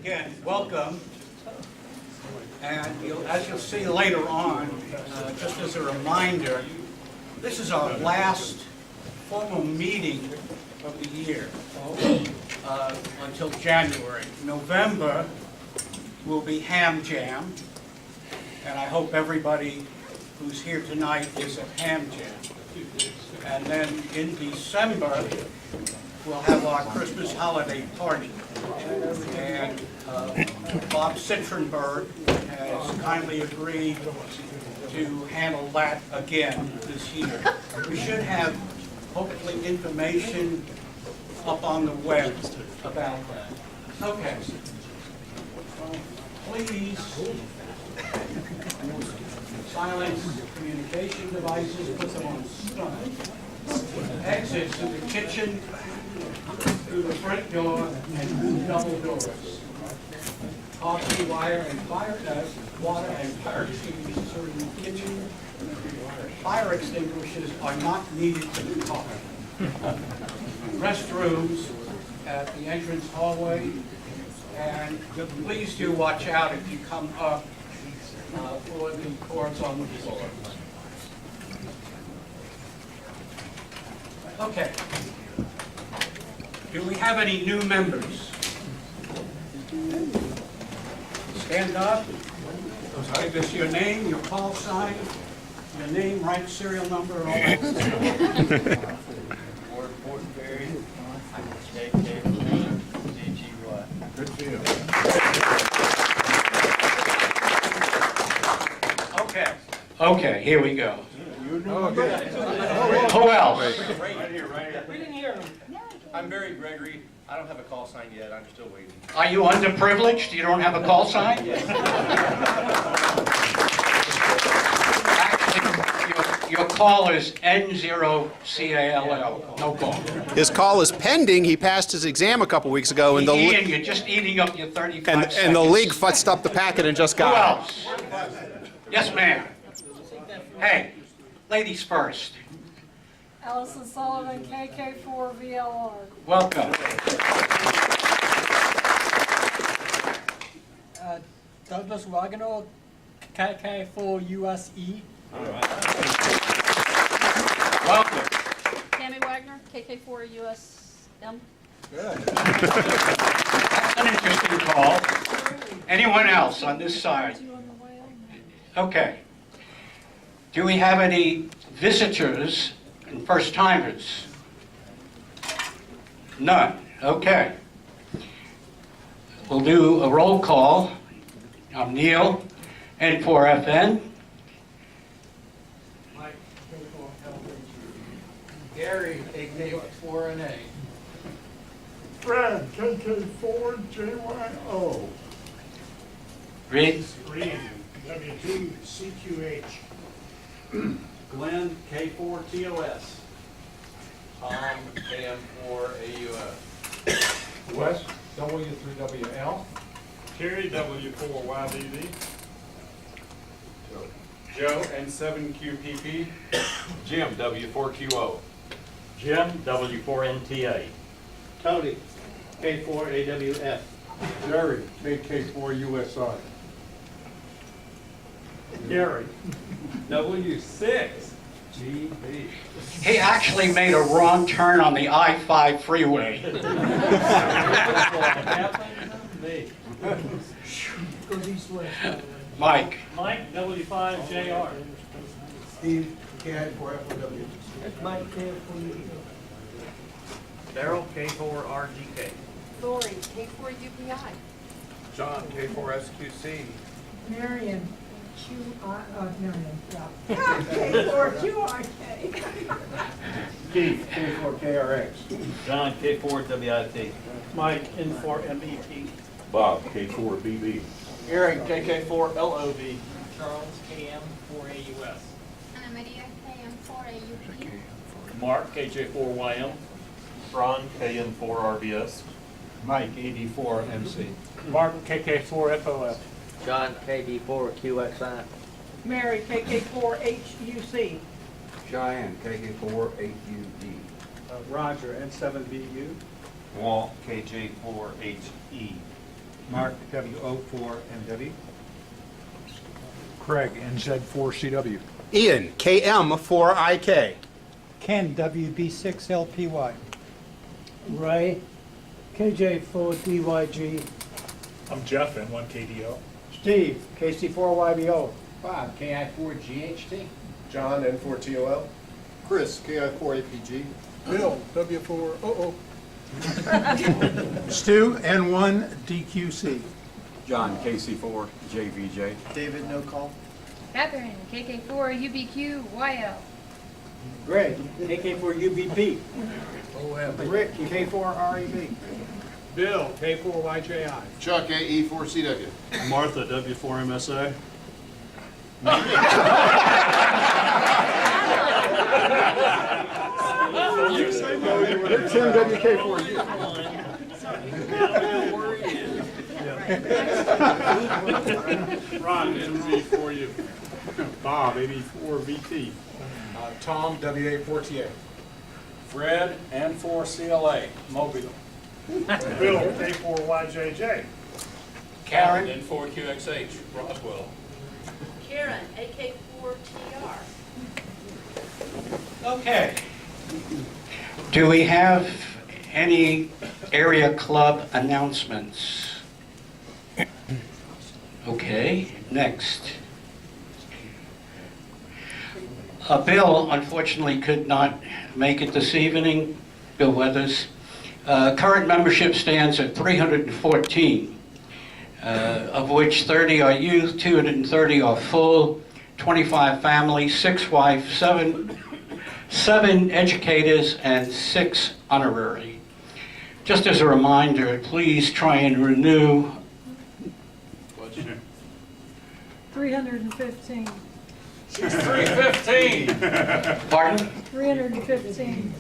Again, welcome. And as you'll see later on, just as a reminder, this is our last formal meeting of the year until January. November will be Ham Jam, and I hope everybody who's here tonight is at Ham Jam. And then in December, we'll have our Christmas holiday party. And Bob Citronberg has kindly agreed to handle that again this year. We should have, hopefully, information up on the web about that. Okay. Please silence communication devices, put them on stun. Exits to the kitchen, through the front door, and through double doors. Coffee, wire, and water and fire extinguishers are in the kitchen. Fire extinguishers are not needed for the car. Restrooms at the entrance hallway, and please do watch out if you come up for the cords on the floor. Okay. Do we have any new members? Stand up. Give us your name, your call sign, your name, rank, serial number, and all that. Good deal. Okay, here we go. Who else? Right here. We didn't hear him. I'm Barry Gregory. I don't have a call sign yet. I'm still waiting. Are you underprivileged? You don't have a call sign? Yes. Actually, your call is N0CALL. No call. His call is pending. He passed his exam a couple weeks ago, and Ian, you're just eating up your 35 seconds. and the league futzed up the packet and just Who got else? Yes, ma'am. Hey, ladies first. Allison Sullivan, KK4VLR. Welcome. Douglas Wagner, KK4USE. Welcome. Tammy Wagner, KK4USM. That's an interesting call. Anyone else on this side? Okay. Do we have any visitors and first-timers? None. Okay. We'll do a roll call. I'm Neil, N4FN. Mike, Gary, AK4NA. Fred, KK4JYO. Reed? Green, W2CQH. Glenn, K4TOS. Tom, KM4AUS. Wes, W3WL. Terry, W4YBB. Joe, N7QPP. Jim, W4QO. Jim, W4NTA. Tony, K4AWF. Jerry, KK4USI. Gary, W6GB. He actually made a wrong turn on the I-5 freeway. Mike? Mike, W5JR. Steve, KI4FOW. Mike, KF4UPI. Daryl, K4RGK. Lori, K4UPI. John, K4SQC. Marion, Marion, yeah. K4QRK. Keith, K4KRX. John, K4WIT. Mike, N4MEP. Bob, K4BB. Eric, KK4LOV. Charles, KM4AUS. Ana Maria, KM4AUP. Mark, KJ4YM. Ron, KN4RBS. Mike, AD4MC. Martin, KK4FOF. John, KD4QXI. Mary, KK4HUC. Cheyenne, KK4HUD. Roger, N7BU. Walt, KJ4HE. Mark, WO4MW. Craig, NZ4CW. Ian, KM4IK. Ken, WB6LPY. Ray, KJ4DYG. I'm Jeff, N1KDO. Steve, KC4YBO. Bob, KI4GHT. John, N4TOL. Chris, KI4APG. Bill, W4OO. Stu, N1DQC. John, KC4JVJ. David, no call. Catherine, KK4UBQYL. Greg, KK4UBP. Rick, K4REB. Bill, K4YJI. Chuck, AE4CW. Martha, W4MSA. Tim, WK4U. Ron, NV4U. Bob, 84VT. Tom, WA4TA. Fred, N4CLA, Mobile. Bill, K4YJJ. Karen? N4QXH, Roswell. Karen, AK4TR. Okay. Do we have any area club announcements? Okay, next. Bill unfortunately could not make it this evening, Bill Weathers. Current membership stands at 314, of which 30 are youth, 230 are full, 25 family, 6 wife, 7 educators, and 6 honorary. Just as a reminder, please try and renew. 315. 315. Pardon? 315.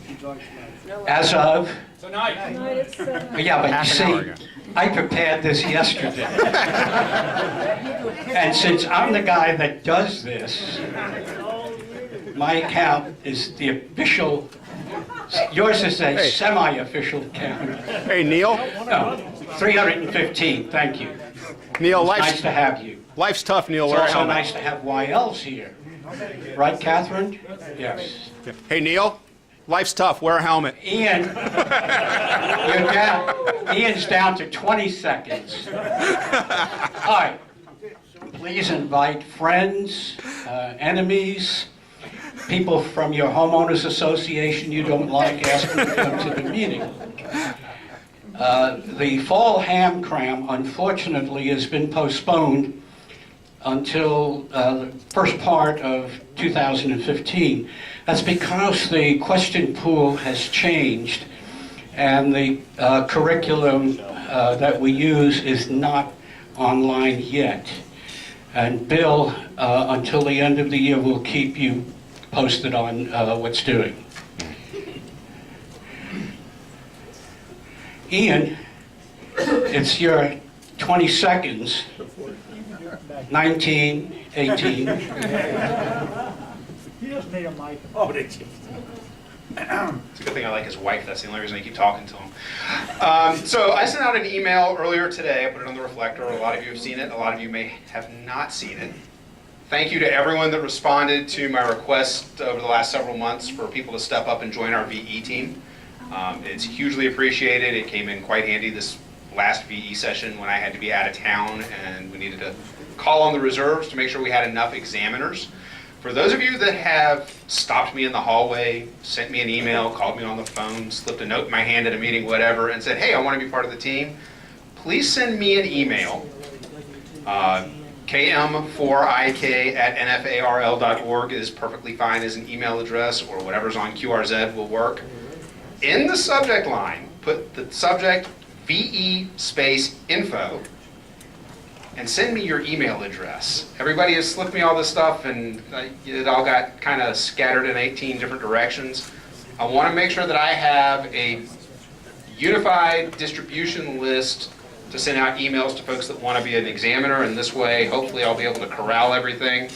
As of? Tonight. Tonight at 7. Yeah, but you see, I prepared this yesterday. And since I'm the guy that does this, my count is the official, yours is a semi-official count. Hey, Neil. No, 315, thank you. Neil, Nice life's, to have you. life's tough, Neil. It's Wear a also helmet. nice to have YLs here. Right, Catherine? Yes. Hey, Neil, life's tough. Wear a helmet. Ian, you're down. Ian's down to 20 seconds. All right. Please invite friends, enemies, people from your homeowners association you don't like, ask them to come to the meeting. The fall ham cram, unfortunately, has been postponed until the first part of 2015. That's because the question pool has changed and the curriculum that we use is not online yet. And Bill, until the end of the year, will keep you posted on what's doing. Ian, it's your 20 seconds. 19, 18. Here's me and Mike. Oh, did you? It's a good thing I like his wife. That's the only reason I keep talking to him. So I sent out an email earlier today. I put it on the reflector. A lot of you have seen it. A lot of you may have not seen it. Thank you to everyone that responded to my request over the last several months for people to step up and join our VE team. It's hugely appreciated. It came in quite handy this last VE session when I had to be out of town and we needed to call on the reserves to make sure we had enough examiners. For those of you that have stopped me in the hallway, sent me an email, called me on the phone, slipped a note in my hand at a meeting, whatever, and said, hey, I want to be part of the team, please send me an email, km4ik@nfarl.org is perfectly fine as an email address, or whatever's on QRZ will work. In the subject line, put the subject VE space info, and send me your email address. Everybody has slipped me all this stuff and it all got kind of scattered in 18 different directions. I want to make sure that I have a unified distribution list to send out emails to folks that want to be an examiner, and this way hopefully I'll be able to corral everything.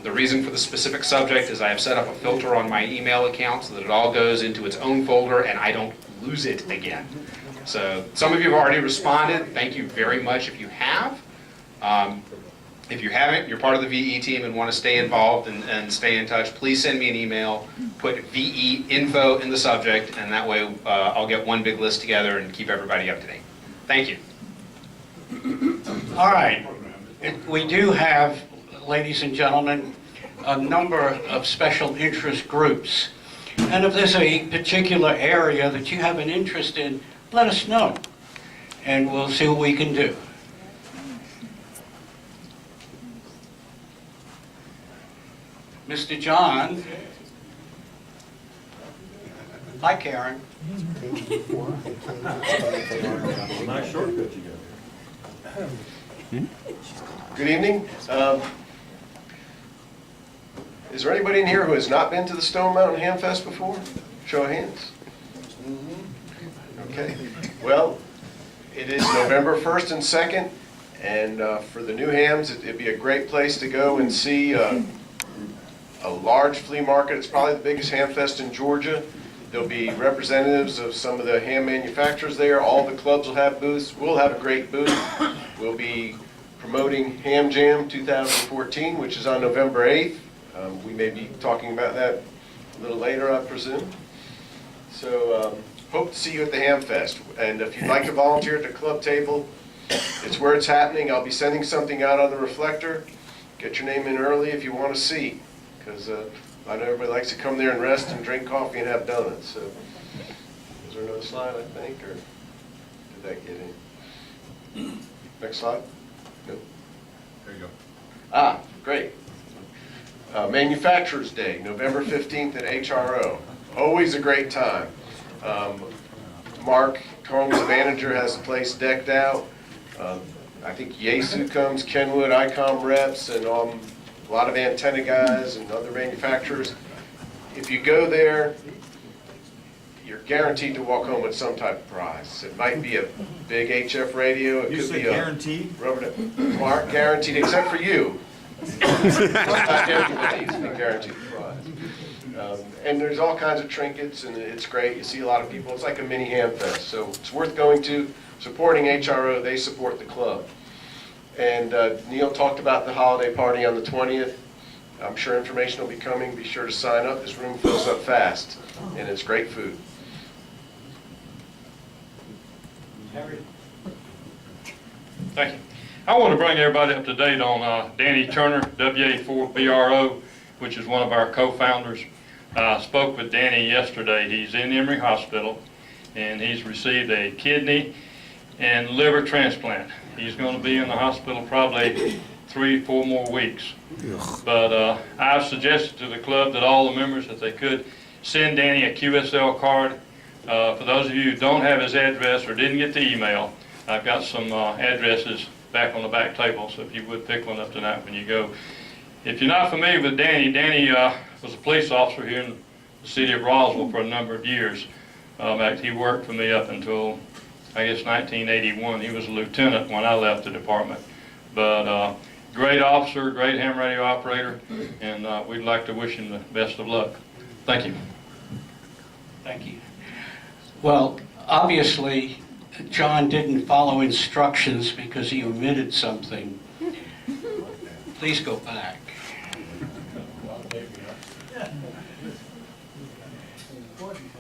The reason for the specific subject is I have set up a filter on my email account so that it all goes into its own folder and I don't lose it again. So some of you have already responded. Thank you very much if you have. If you haven't, you're part of the VE team and want to stay involved and stay in touch, please send me an email, put VE info in the subject, and that way I'll get one big list together and keep everybody up to date. Thank you. All right. We do have, ladies and gentlemen, a number of special interest groups. And if there's a particular area that you have an interest in, let us know, and we'll see what we can do. Mr. John. Hi, Karen. Nice shortcut you got. Good evening. Is there anybody in here who has not been to the Stone Mountain Ham Fest before? Show of hands. Okay. Well, it is November 1st and 2nd, and for the new hams, it'd be a great place to go and see a large flea market. It's probably the biggest ham fest in Georgia. There'll be representatives of some of the ham manufacturers there. All the clubs will have booths. We'll have a great booth. We'll be promoting Ham Jam 2014, which is on November 8th. We may be talking about that a little later, I presume. So hope to see you at the Ham Fest. And if you'd like to volunteer at the club table, it's where it's happening. I'll be sending something out on the reflector. Get your name in early if you want to see, because I know everybody likes to come there and rest and drink coffee and have donuts. So is there another slide, I think, or did that get in? Next slide? No. There you go. Ah, great. Manufacturers Day, November 15th at HRO. Always a great time. Mark Combs, the manager, has the place decked out. I think Yaesu comes, Kenwood, ICOM reps, and a lot of antenna guys and other manufacturers. If you go there, you're guaranteed to walk home with some type of prize. It might be a big HF radio. It could be a guaranteed? Mark, guaranteed, except for you. Not everybody's been guaranteed the prize. And there's all kinds of trinkets, and it's great. You see a lot of people. It's like a mini ham fest, so it's worth going to. Supporting HRO, they support the club. And Neil talked about the holiday party on the 20th. I'm sure information will be coming. Be sure to sign up. This room fills up fast, and it's great food. Thank you. I want to bring everybody up to date on Danny Turner, WA4BRO, which is one of our co-founders. I spoke with Danny yesterday. He's in Emory Hospital, and he's received a kidney and liver transplant. He's going to be in the hospital probably 3-4 more weeks. But I've suggested to the club that all the members, that they could send Danny a QSL card. For those of you who don't have his address or didn't get the email, I've got some addresses back on the back table, so if you would pick one up tonight when you go. If you're not familiar with Danny, Danny was a police officer here in the city of Roswell for a number of years. In fact, he worked for me up until, I guess, 1981. He was a lieutenant when I left the department. But great officer, great ham radio operator, and we'd like to wish him the best of luck. Thank you. Thank you. Well, obviously, John didn't follow instructions because he omitted something. Please go back.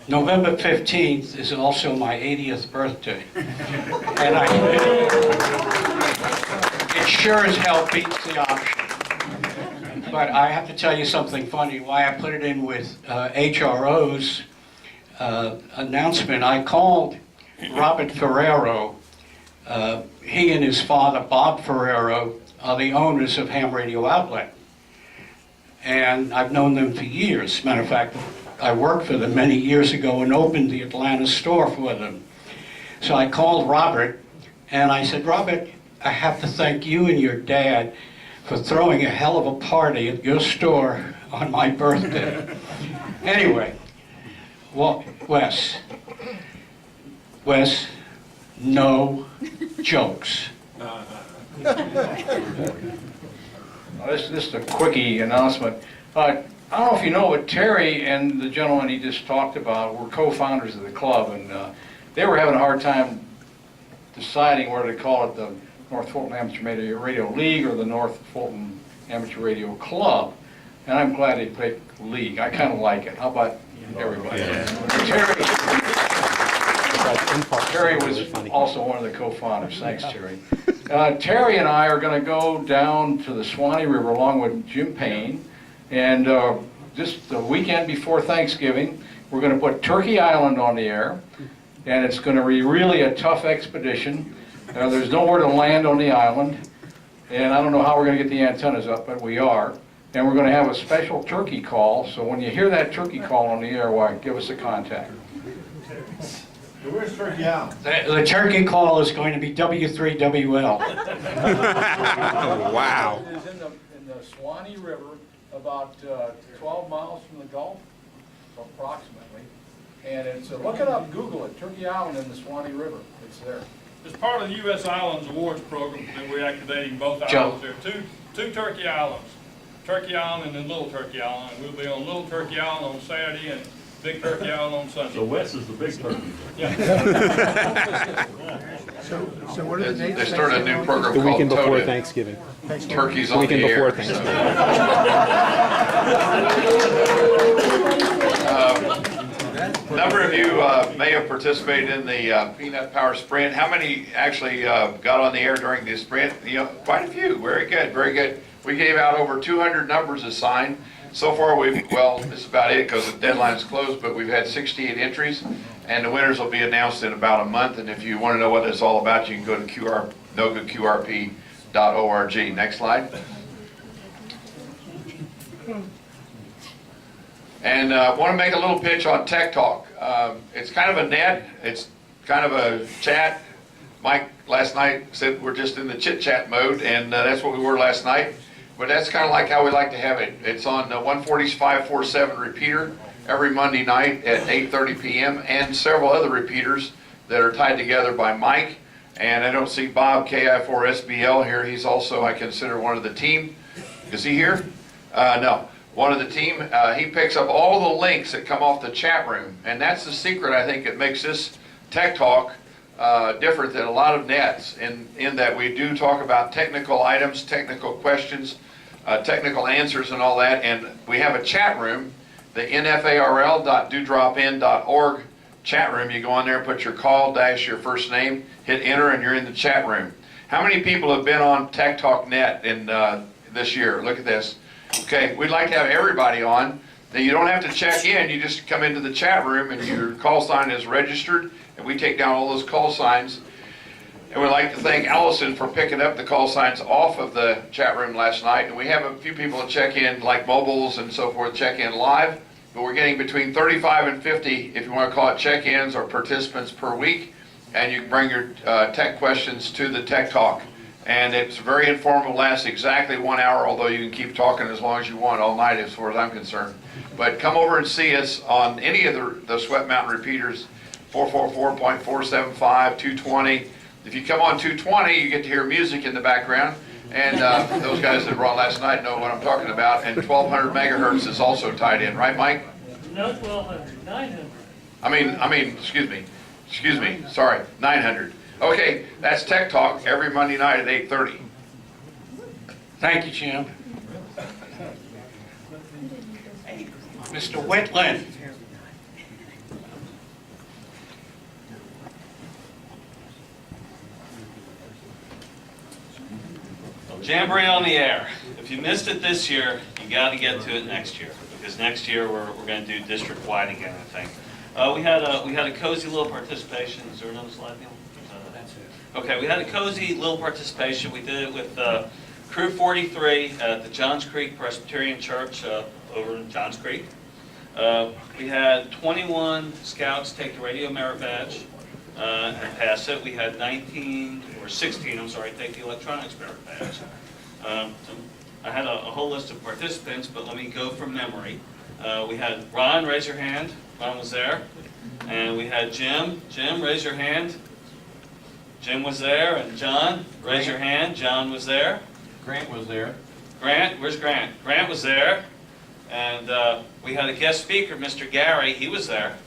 November 15th is also my 80th birthday. And it sure as hell beats the option. But I have to tell you something funny, why I put it in with HRO's announcement. I called Robert Ferrero. He and his father, Bob Ferrero, are the owners of Ham Radio Outlet. And I've known them for years. Matter of fact, I worked for them many years ago and opened the Atlanta store for them. So I called Robert and I said, Robert, I have to thank you and your dad for throwing a hell of a party at your store on my birthday. Anyway, well, Wes, no jokes. This is a quickie announcement. I don't know if you know, but Terry and the gentleman he just talked about were co-founders of the club, and they were having a hard time deciding whether to call it the North Fulton Amateur Radio League or the North Fulton Amateur Radio Club. And I'm glad they picked League. I kind of like it. How about everybody? Terry was also one of the co-founders. Thanks, Terry. Terry and I are going to go down to the Swanee River along with Jim Payne. And just the weekend before Thanksgiving, we're going to put Turkey Island on the air. And it's going to be really a tough expedition. There's nowhere to land on the island. And I don't know how we're going to get the antennas up, but we are. And we're going to have a special turkey call. So when you hear that turkey call on the air, why, give us a contact. Where's Turkey Island? The turkey call is going to be W3WL. Wow. It is in the Swanee River, about 12 miles from the Gulf, approximately. And it's, look it up, Google it, Turkey Island in the Swanee River. It's there. As part of the U.S. Islands Awards program, that we're activating both Joe. islands. There are two Turkey Islands, Turkey Island and then Little Turkey Island. We'll be on Little Turkey Island on Saturday and Big Turkey Island on Sunday. So Wes is the big turkey. Yeah. So what are the dates? They started a new program The called weekend before Toted. Thanksgiving. Turkeys The on the weekend before air. Thanksgiving. A number of you may have participated in the Peanut Power Sprint. How many actually got on the air during the sprint? You know, quite a few. Very good, very good. We gave out over 200 numbers assigned. So far, well, this is about it because the deadline is closed, but we've had 68 entries, and the winners will be announced in about a month. And if you want to know what it's all about, you can go to nogoodqrp.org. Next slide. And want to make a little pitch on Tech Talk. It's kind of a net. It's kind of a chat. Mike last night said we're just in the chit-chat mode, and that's what we were last night. But that's kind of like how we like to have it. It's on the 145.47 repeater every Monday night at 8:30 p.m. and several other repeaters that are tied together by Mike. And I don't see Bob, KI4SBL here. He's also, I consider, one of the team. Is he here? No. One of the team. He picks up all the links that come off the chat room. And that's the secret, I think, that makes this Tech Talk different than a lot of nets in that we do talk about technical items, technical questions, technical answers and all that. And we have a chat room, the NFARL.dewdropin.org chat room. You go on there and put your call, dash your first name, hit enter, and you're in the chat room. How many people have been on Tech Talk Net in this year? Look at this. Okay, we'd like to have everybody on. Now, you don't have to check in. You just come into the chat room and your call sign is registered, and we take down all those call signs. And we'd like to thank Allison for picking up the call signs off of the chat room last night. And we have a few people that check in, like mobiles and so forth, check in live. But we're getting between 35 and 50, if you want to call it check-ins or participants per week. And you can bring your tech questions to the Tech Talk. And it's very informal, lasts exactly 1 hour, although you can keep talking as long as you want all night as far as I'm concerned. But come over and see us on any of the Sweat Mountain repeaters, 444.475, 220. If you come on 220, you get to hear music in the background. And those guys that were on last night know what I'm talking about. And 1200 megahertz is also tied in, right, Mike? No, 1200, 900. I mean, excuse me, sorry, 900. Okay, that's Tech Talk every Monday night at 8:30. Thank you, Jim. Mr. Whitland. Jamboree on the air. If you missed it this year, you got to get to it next year, because next year we're going to do district-wide again, I think. We had a cozy little participation. Is there another slide, Neil? That's it. Okay, we had a cozy little participation. We did it with Crew 43 at the Johns Creek Presbyterian Church over in Johns Creek. We had 21 scouts take the Radio Merit Badge and pass it. We had 16, I'm sorry, take the Electronics Merit Badge. I had a whole list of participants, but let me go from memory. We had Ron, raise your hand. Ron was there. And we had Jim. Jim, raise your hand. Jim was there. And John, raise your hand. John was there. Grant was there. Grant, where's Grant? Grant was there. And we had a guest speaker, Mr. Gary. He was there.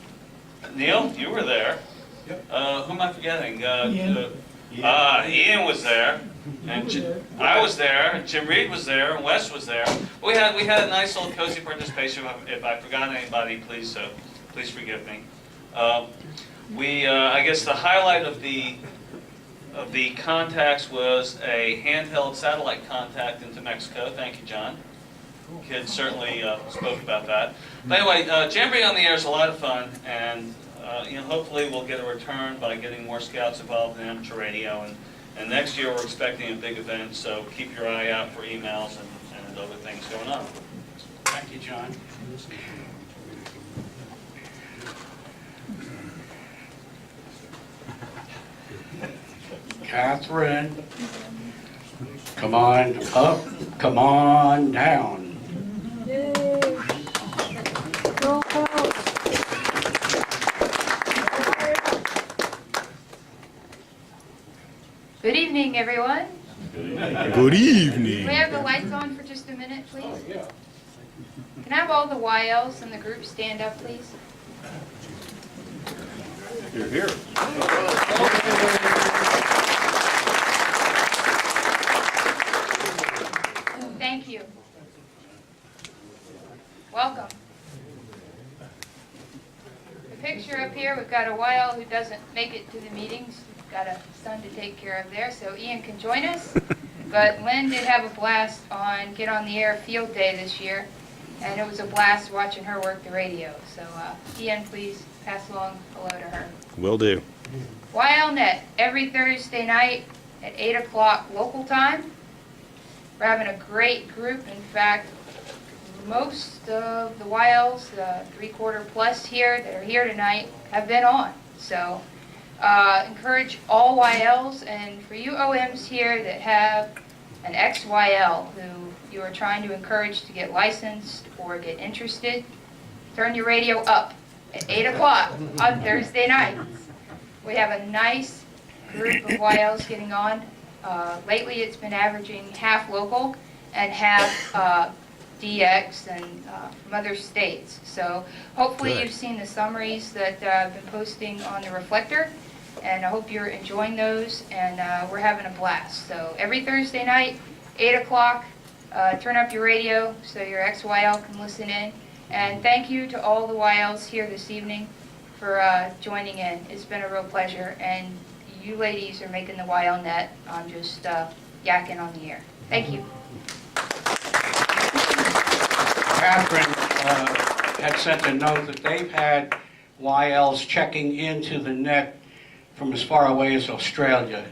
Neil, you were there. Who am I forgetting? Ian. Ian was there, and I was there, and Jim Reed was there, and Wes was there. We had a nice little cozy participation. If I forgot anybody, please forgive me. I guess the highlight of the contacts was a handheld satellite contact into Mexico. Thank you, John. Kids certainly spoke about that. But anyway, Jamboree on the Air is a lot of fun, and hopefully we'll get a return by getting more scouts involved in amateur radio. And next year we're expecting a big event, so keep your eye out for emails and other things going on. Thank you, John. Catherine, come on up, come on down. Yay. Roll call. Good evening, everyone. Good evening. Can we have the lights on for just a minute, please? Can I have all the YLs in the group stand up, please? You're here. Thank you. Welcome. The picture up here, we've got a YL who doesn't make it to the meetings. We've got a son to take care of there, so Ian can join us. But Lynn did have a blast on Get on the Air Field Day this year, and it was a blast watching her work the radio. So Ian, please pass along hello to her. Will do. YLNet, every Thursday night at 8 o'clock local time. We're having a great group. In fact, most of the YLs, the 3/4 plus here that are here tonight, have been on. So encourage all YLs, and for you OMs here that have an ex-YL who you are trying to encourage to get licensed or get interested, turn your radio up at 8 o'clock on Thursday nights. We have a nice group of YLs getting on. Lately it's been averaging half local and half DX and from other states. So hopefully you've seen the summaries that I've been posting on the Reflector, and I hope you're enjoying those, and we're having a blast. So every Thursday night, 8 o'clock, turn up your radio so your ex-YL can listen in. And thank you to all the YLs here this evening for joining in. It's been a real pleasure, and you ladies are making the YLNet. I'm just yakking on the air. Thank you. Catherine had sent a note that they've had YLs checking into the net from as far away as Australia,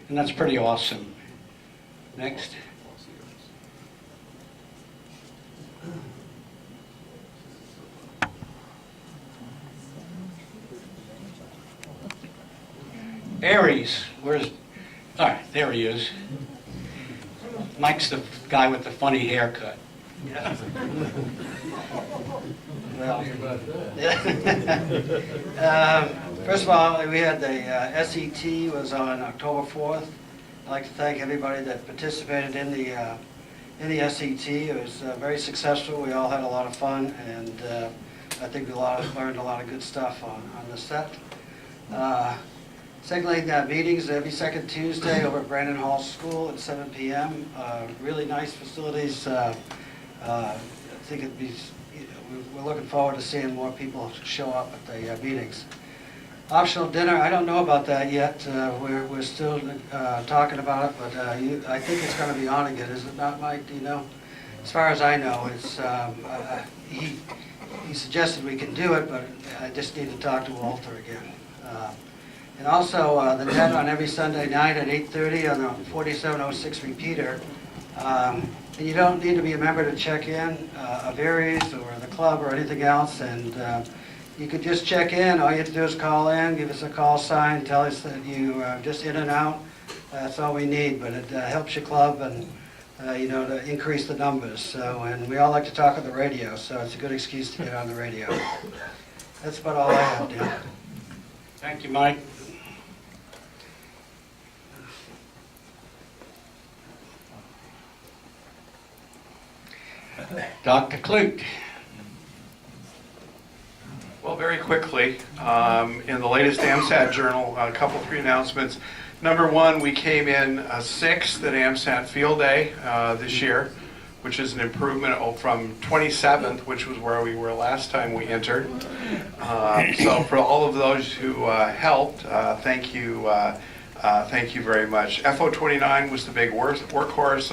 and that's pretty awesome. Next. Aries, where's, all right, there he is. Mike's the guy with the funny haircut. Well, first of all, we had the SET was on October 4th. I'd like to thank everybody that participated in the SET. It was very successful. We all had a lot of fun, and I think we learned a lot of good stuff on the set. Secondly, meetings every second Tuesday over at Brandon Hall School at 7 p.m. Really nice facilities. I think it'd be, we're looking forward to seeing more people show up at the meetings. Optional dinner, I don't know about that yet. We're still talking about it, but I think it's going to be on again, is it not, Mike? Do you know? As far as I know, it's he suggested we can do it, but I just need to talk to Walter again. And also the net on every Sunday night at 8:30 on the 4706 repeater. And you don't need to be a member to check in, Avery's or the club or anything else. And you could just check in. All you have to do is call in, give us a call sign, tell us that you are just in and out. That's all we need. But it helps your club and to increase the numbers. So, and we all like to talk on the radio, so it's a good excuse to get on the radio. That's about all I have, Dan. Thank you, Mike. Dr. Klute. Well, very quickly, in the latest AMSAT Journal, a couple, 3 announcements. Number one, we came in 6th at AMSAT Field Day this year, which is an improvement from 27th, which was where we were last time we entered. So for all of those who helped, thank you very much. FO29 was the big workhorse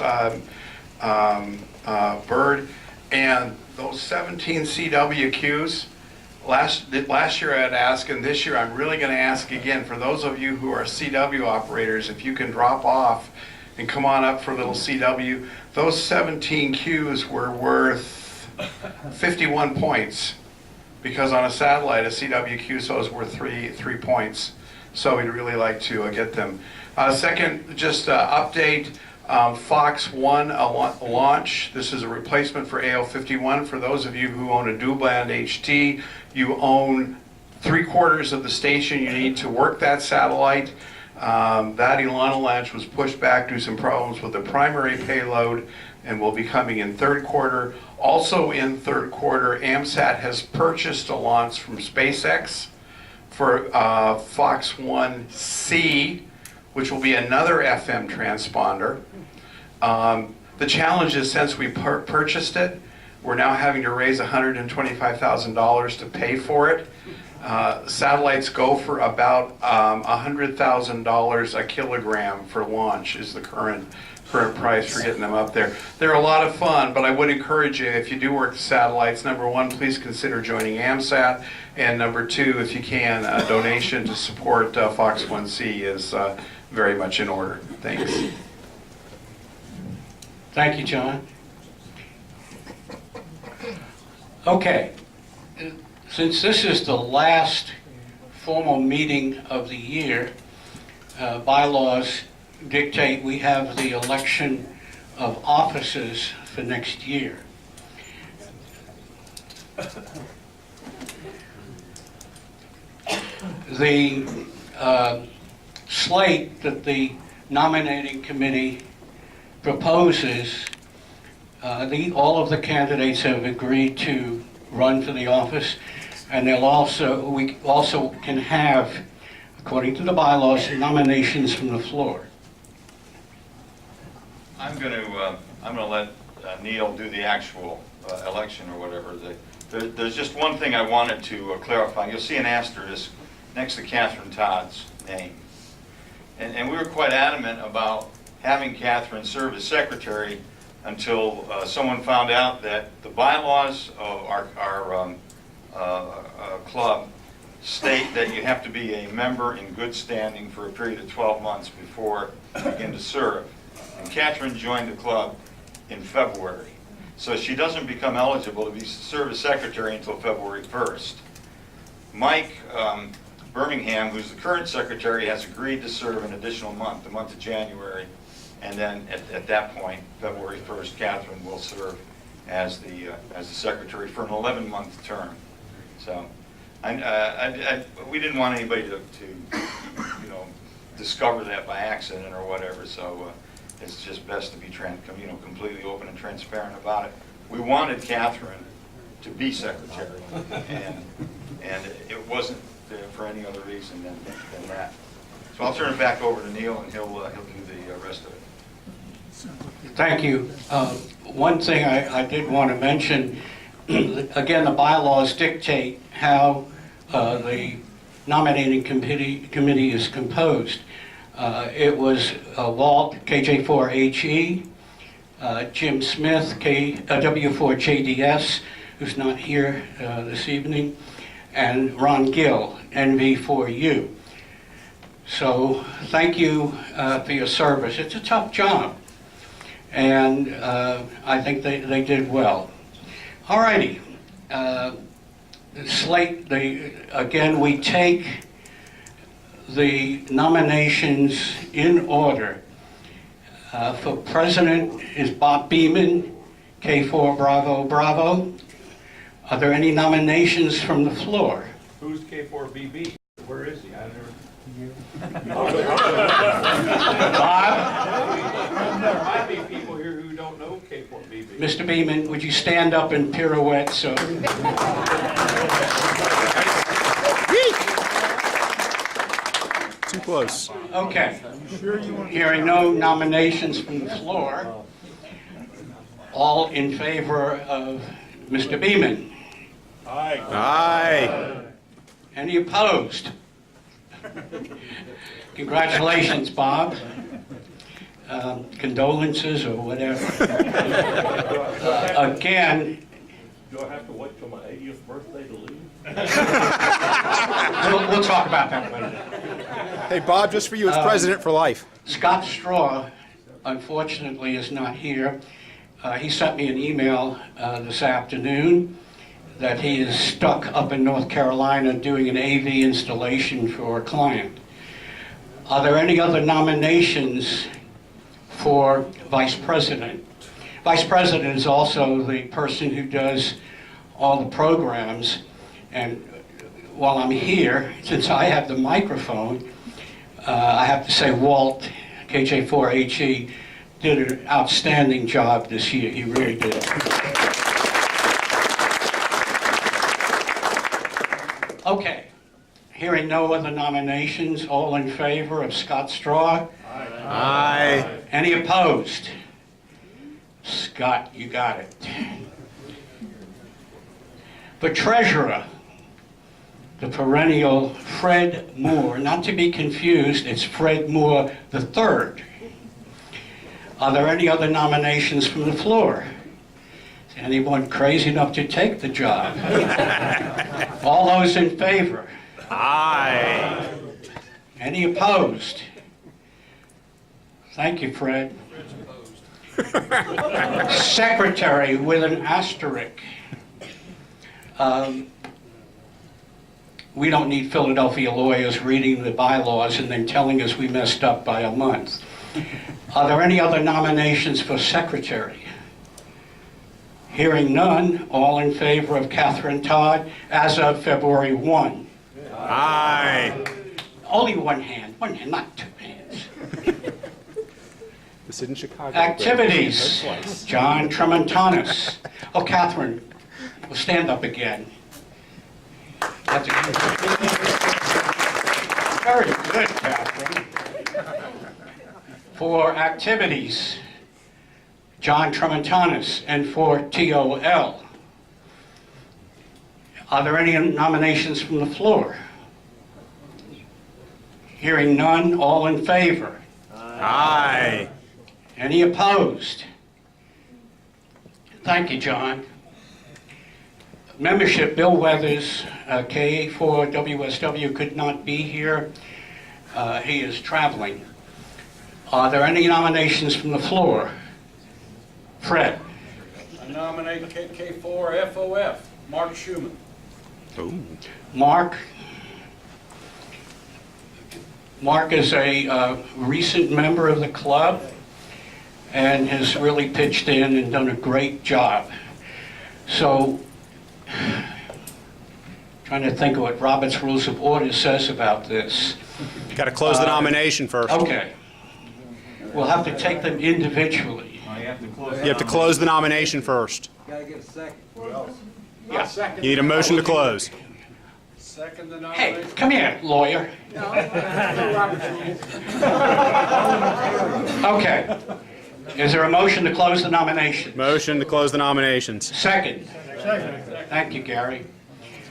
bird, and those 17 CWQs, last year I had asked, and this year I'm really going to ask again, for those of you who are CW operators, if you can drop off and come on up for a little CW. Those 17 Qs were worth 51 points, because on a satellite, a CWQ, so is worth 3 points. So we'd really like to get them. Second, just update, Fox 1 launch. This is a replacement for AO51. For those of you who own a dual band HT, you own 3/4 of the station you need to work that satellite. That Ilana launch was pushed back due to some problems with the primary payload and will be coming in 3rd quarter. Also in 3rd quarter, AMSAT has purchased a launch from SpaceX for Fox 1C, which will be another FM transponder. The challenge is, since we purchased it, we're now having to raise $125,000 to pay for it. Satellites go for about $100,000 a kilogram for launch is the current price for getting them up there. They're a lot of fun, but I would encourage you, if you do work the satellites, number one, please consider joining AMSAT, and number two, if you can, a donation to support Fox 1C is very much in order. Thanks. Thank you, John. Okay. Since this is the last formal meeting of the year, bylaws dictate we have the election of officers for next year. The slate that the nominating committee proposes, all of the candidates have agreed to run for the office, and we also can have, according to the bylaws, nominations from the floor. I'm going to let Neil do the actual election or whatever. There's just one thing I wanted to clarify. You'll see an asterisk next to Catherine Todd's name, and we were quite adamant about having Catherine serve as secretary until someone found out that the bylaws of our club state that you have to be a member in good standing for a period of 12 months before you begin to serve. And Catherine joined the club in February, so she doesn't become eligible to serve as secretary until February 1st. Mike Birmingham, who's the current secretary, has agreed to serve an additional month, the month of January, and then at that point, February 1st, Catherine will serve as the secretary for an 11-month term. So, we didn't want anybody to discover that by accident or whatever. So it's just best to be completely open and transparent about it. We wanted Catherine to be secretary, and it wasn't for any other reason than that. So I'll turn it back over to Neil, and he'll do the rest of it. Thank you. One thing I did want to mention, again, the bylaws dictate how the nominating committee is composed. It was Walt, KJ4HE, Jim Smith, W4JDS, who's not here this evening, and Ron Gill, NV4U. So thank you for your service. It's a tough job, and I think they did well. All righty. Slate, again, we take the nominations in order. For president is Bob Beeman, K4 Bravo Bravo. Are there any nominations from the floor? Who's K4BB? Where is he? I never... Bob? There might be people here who don't know K4BB. Mr. Beeman, would you stand up and pirouette so... close. Okay. Hearing no nominations from the floor, all in favor of Mr. Beeman? Aye. Any opposed? Congratulations, Bob. Condolences or whatever. Again, Do I have to wait till my 80th birthday to leave? we'll talk about that later. Hey, Bob, just for you as president for life. Scott Straw, unfortunately, is not here. He sent me an email this afternoon that he is stuck up in North Carolina doing an AV installation for a client. Are there any other nominations for vice president? Vice president is also the person who does all the programs. And while I'm here, since I have the microphone, I have to say Walt, KJ4HE, did an outstanding job this year. He really did. Okay. Hearing no other nominations, all in favor of Scott Straw? Aye. Any opposed? Scott, you got it. For treasurer, the perennial Fred Moore, not to be confused, it's Fred Moore III. Are there any other nominations from the floor? Is anyone crazy enough to take the job? All those in favor? Aye. Any opposed? Thank you, Fred. Secretary with an asterisk. We don't need Philadelphia lawyers reading the bylaws and then telling us we messed up by a month. Are there any other nominations for secretary? Hearing none, all in favor of Catherine Todd as of February 1? Aye. Only one hand, not two hands. This isn't Chicago. Activities, John Tremontanis. Oh, Catherine, will stand up again. That's very good, Catherine. For activities, John Tremontanis, and for TOL. Are there any nominations from the floor? Hearing none, all in favor? Aye. Any opposed? Thank you, John. Membership, Bill Weathers, KA4WSW, could not be here. He is traveling. Are there any nominations from the floor? Fred. I nominate KK4FOF, Mark Schuman. Mark. Mark is a recent member of the club and has really pitched in and done a great job. So, trying to think of what Robert's Rules of Order says about this. You got to close the nomination first. Okay. We'll have to take them individually. You have to close the nomination first. Gotta get a second. Yeah. You need a motion to close. Second the Hey, nomination. come here, lawyer. Okay. Is there a motion to close the nomination? Motion to close the nominations. Second. Thank you, Gary.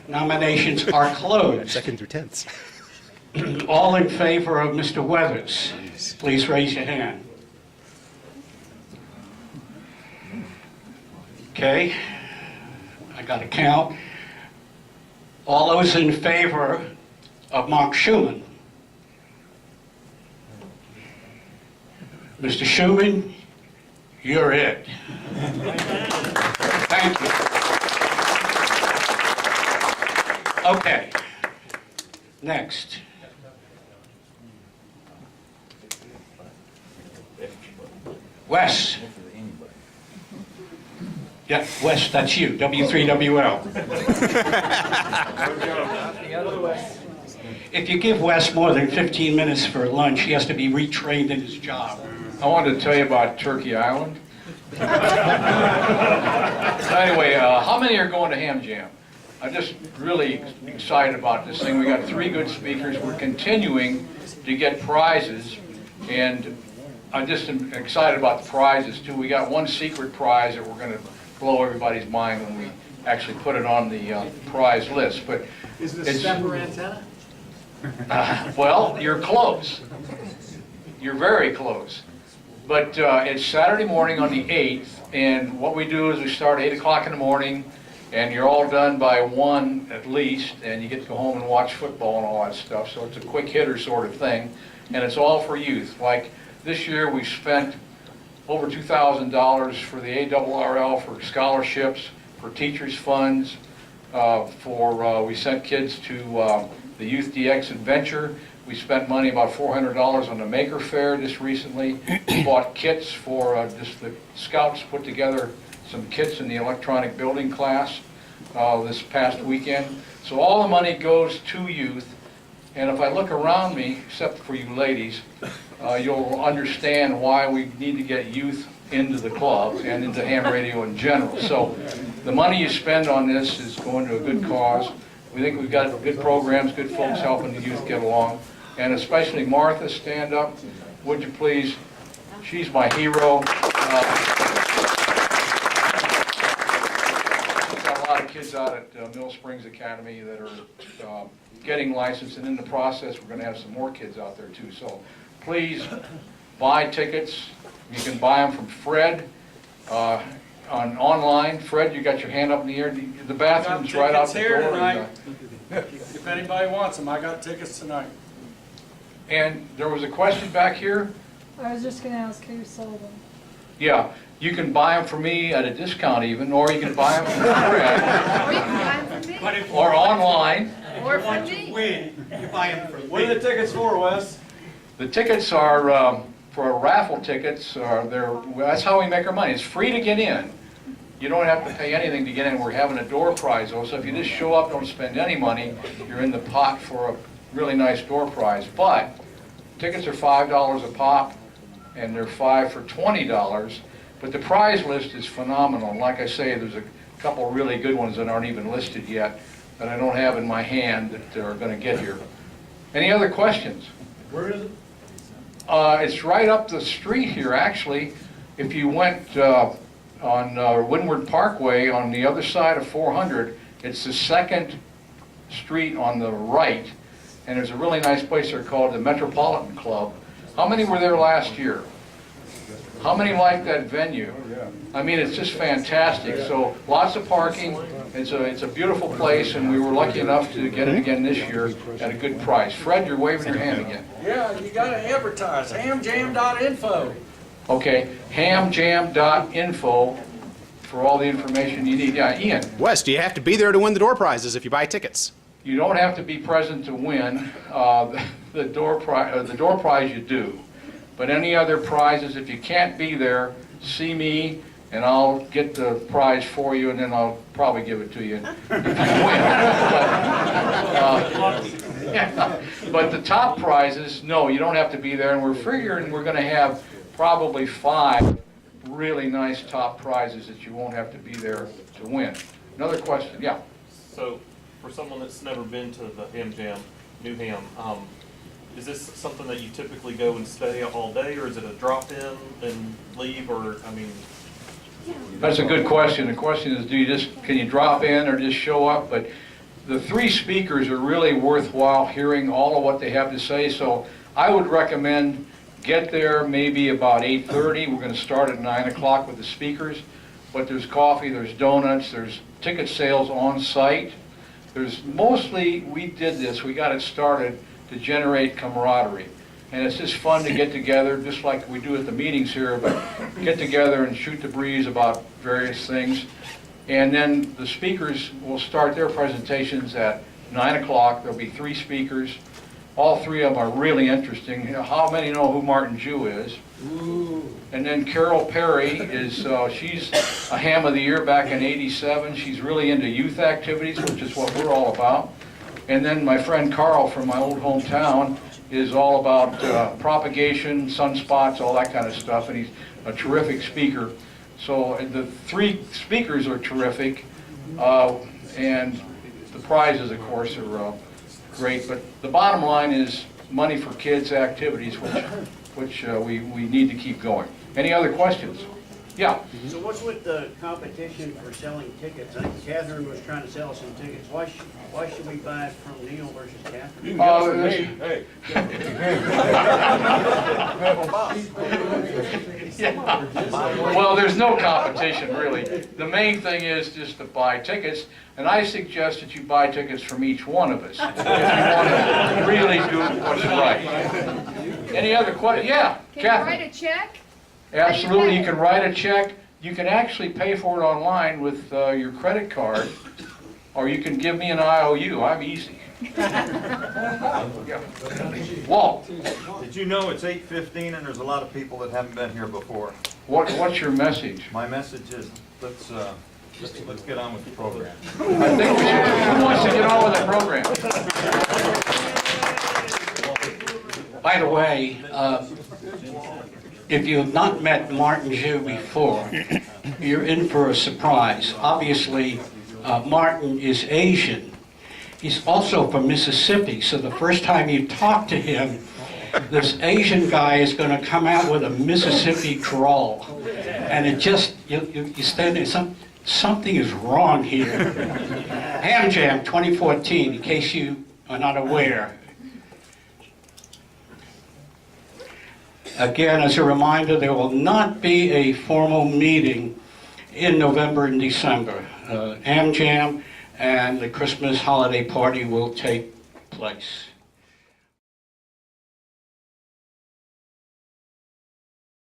Nominations are closed. Seconds or tenths. All in favor of Mr. Weathers, please raise your hand. Okay, I got to count. All those in favor of Mark Schuman? Mr. Schuman, you're it. Thank you. Okay, next. Wes. Yeah, Wes, that's you, W3WL. If you give Wes more than 15 minutes for lunch, he has to be retrained in his job. I wanted to tell you about Turkey Island. Anyway, how many are going to Ham Jam? I'm just really excited about this thing. We got 3 good speakers. We're continuing to get prizes, and I'm just excited about the prizes too. We got one secret prize that we're going to blow everybody's mind when we actually put it on the prize list. But Is it a it's- stepper antenna? well, you're close. You're very close. But it's Saturday morning on the 8th, and what we do is we start at 8 o'clock in the morning, and you're all done by 1 at least, and you get to go home and watch football and all that stuff. So it's a quick hitter sort of thing, and it's all for youth. Like this year, we spent over $2,000 for the ARRL for scholarships, for teachers' funds, we sent kids to the Youth DX Adventure. We spent money, about $400 on the Maker Fair just recently. We bought kits for, just the scouts put together some kits in the electronic building class this past weekend. So all the money goes to youth. And if I look around me, except for you ladies, you'll understand why we need to get youth into the club and into ham radio in general. So the money you spend on this is going to a good cause. We think we've got good programs, good folks helping the youth get along. And especially Martha, stand up, would you please? She's my hero. We've got a lot of kids out at Mill Springs Academy that are getting licensed, and in the process, we're going to have some more kids out there too. So please buy tickets. You can buy them from Fred online. Fred, you got your hand up in the air. The bathroom's right out the door. Tickets here tonight. If anybody wants them, I got tickets tonight. And there was a question back here. I was just gonna ask who sold them. Yeah, you can buy them from me at a discount even, or you can buy them from Fred, Or you can buy them from me. But if you or online. Or want from to me. win, you buy them from What are me. the tickets for, Wes? The tickets are, for raffle tickets, that's how we make our money. It's free to get in. You don't have to pay anything to get in. We're having a door prize though, so if you just show up, don't spend any money, you're in the pot for a really nice door prize. But tickets are $5 a pop, and they're 5 for $20. But the prize list is phenomenal. Like I say, there's a couple really good ones that aren't even listed yet that I don't have in my hand that are going to get here. Any other questions? Where is it? It's right up the street here, actually. If you went on Windward Parkway on the other side of 400, it's the second street on the right, and there's a really nice place there called the Metropolitan Club. How many were there last year? How many like that venue? I mean, it's just fantastic. So lots of parking. It's a beautiful place, and we were lucky enough to get it again this year at a good price. Fred, you're waving your hand again. Yeah, you gotta advertise, hamjam.info. Okay, hamjam.info for all the information you need. Yeah, Ian, Wes, do you have to be there to win the door prizes if you buy tickets? you don't have to be present to win. The door prize you do. But any other prizes, if you can't be there, see me, and I'll get the prize for you, and then I'll probably give it to you if you win. But the top prizes, no, you don't have to be there, and we're figuring we're going to have probably 5 really nice top prizes that you won't have to be there to win. Another question, yeah. So, for someone that's never been to the Ham Jam, New Ham, is this something that you typically go and stay all day, or is it a drop-in and leave, or, I mean? That's a good question. The question is, can you drop in or just show up? But the 3 speakers are really worthwhile hearing all of what they have to say. So I would recommend get there maybe about 8:30. We're going to start at 9 o'clock with the speakers. But there's coffee, there's donuts, there's ticket sales on site. There's mostly, we did this, we got it started to generate camaraderie. And it's just fun to get together, just like we do at the meetings here, but get together and shoot the breeze about various things. And then the speakers will start their presentations at 9 o'clock. There'll be 3 speakers. All 3 of them are really interesting. You know, how many know who Martin Jew is? Ooh. And then Carol Perry is, she's a Ham of the Year back in '87. She's really into youth activities, which is what we're all about. And then my friend Carl from my old hometown is all about propagation, sunspots, all that kind of stuff, and he's a terrific speaker. So the 3 speakers are terrific, and the prizes, of course, are great, but the bottom line is money for kids' activities, which we need to keep going. Any other questions? Yeah. So what's with the competition for selling tickets? I think Catherine was trying to sell some tickets. Why should we buy it from Neil versus Catherine? Well, there's no competition, really. The main thing is just to buy tickets, and I suggest that you buy tickets from each one of us if you want to really do what's right. Any other questions? Yeah, Can you Catherine. write a check? Absolutely, you can write a check. You can actually pay for it online with your credit card, or you can give me an IOU. I'm easy. Yeah. Walt, Did you know it's 8:15 and there's a lot of people that haven't been here before? what's your message? My message is, let's get on with the program. I think we should, who wants to get on with the program? By the way, if you have not met Martin Zhu before, you're in for a surprise. Obviously, Martin is Asian. He's also from Mississippi, so the first time you talk to him, this Asian guy is going to come out with a Mississippi drawl. And it just, you stand there, something is wrong here. Ham Jam 2014, in case you are not aware. Again, as a reminder, there will not be a formal meeting in November and December. Am Jam and the Christmas holiday party will take place.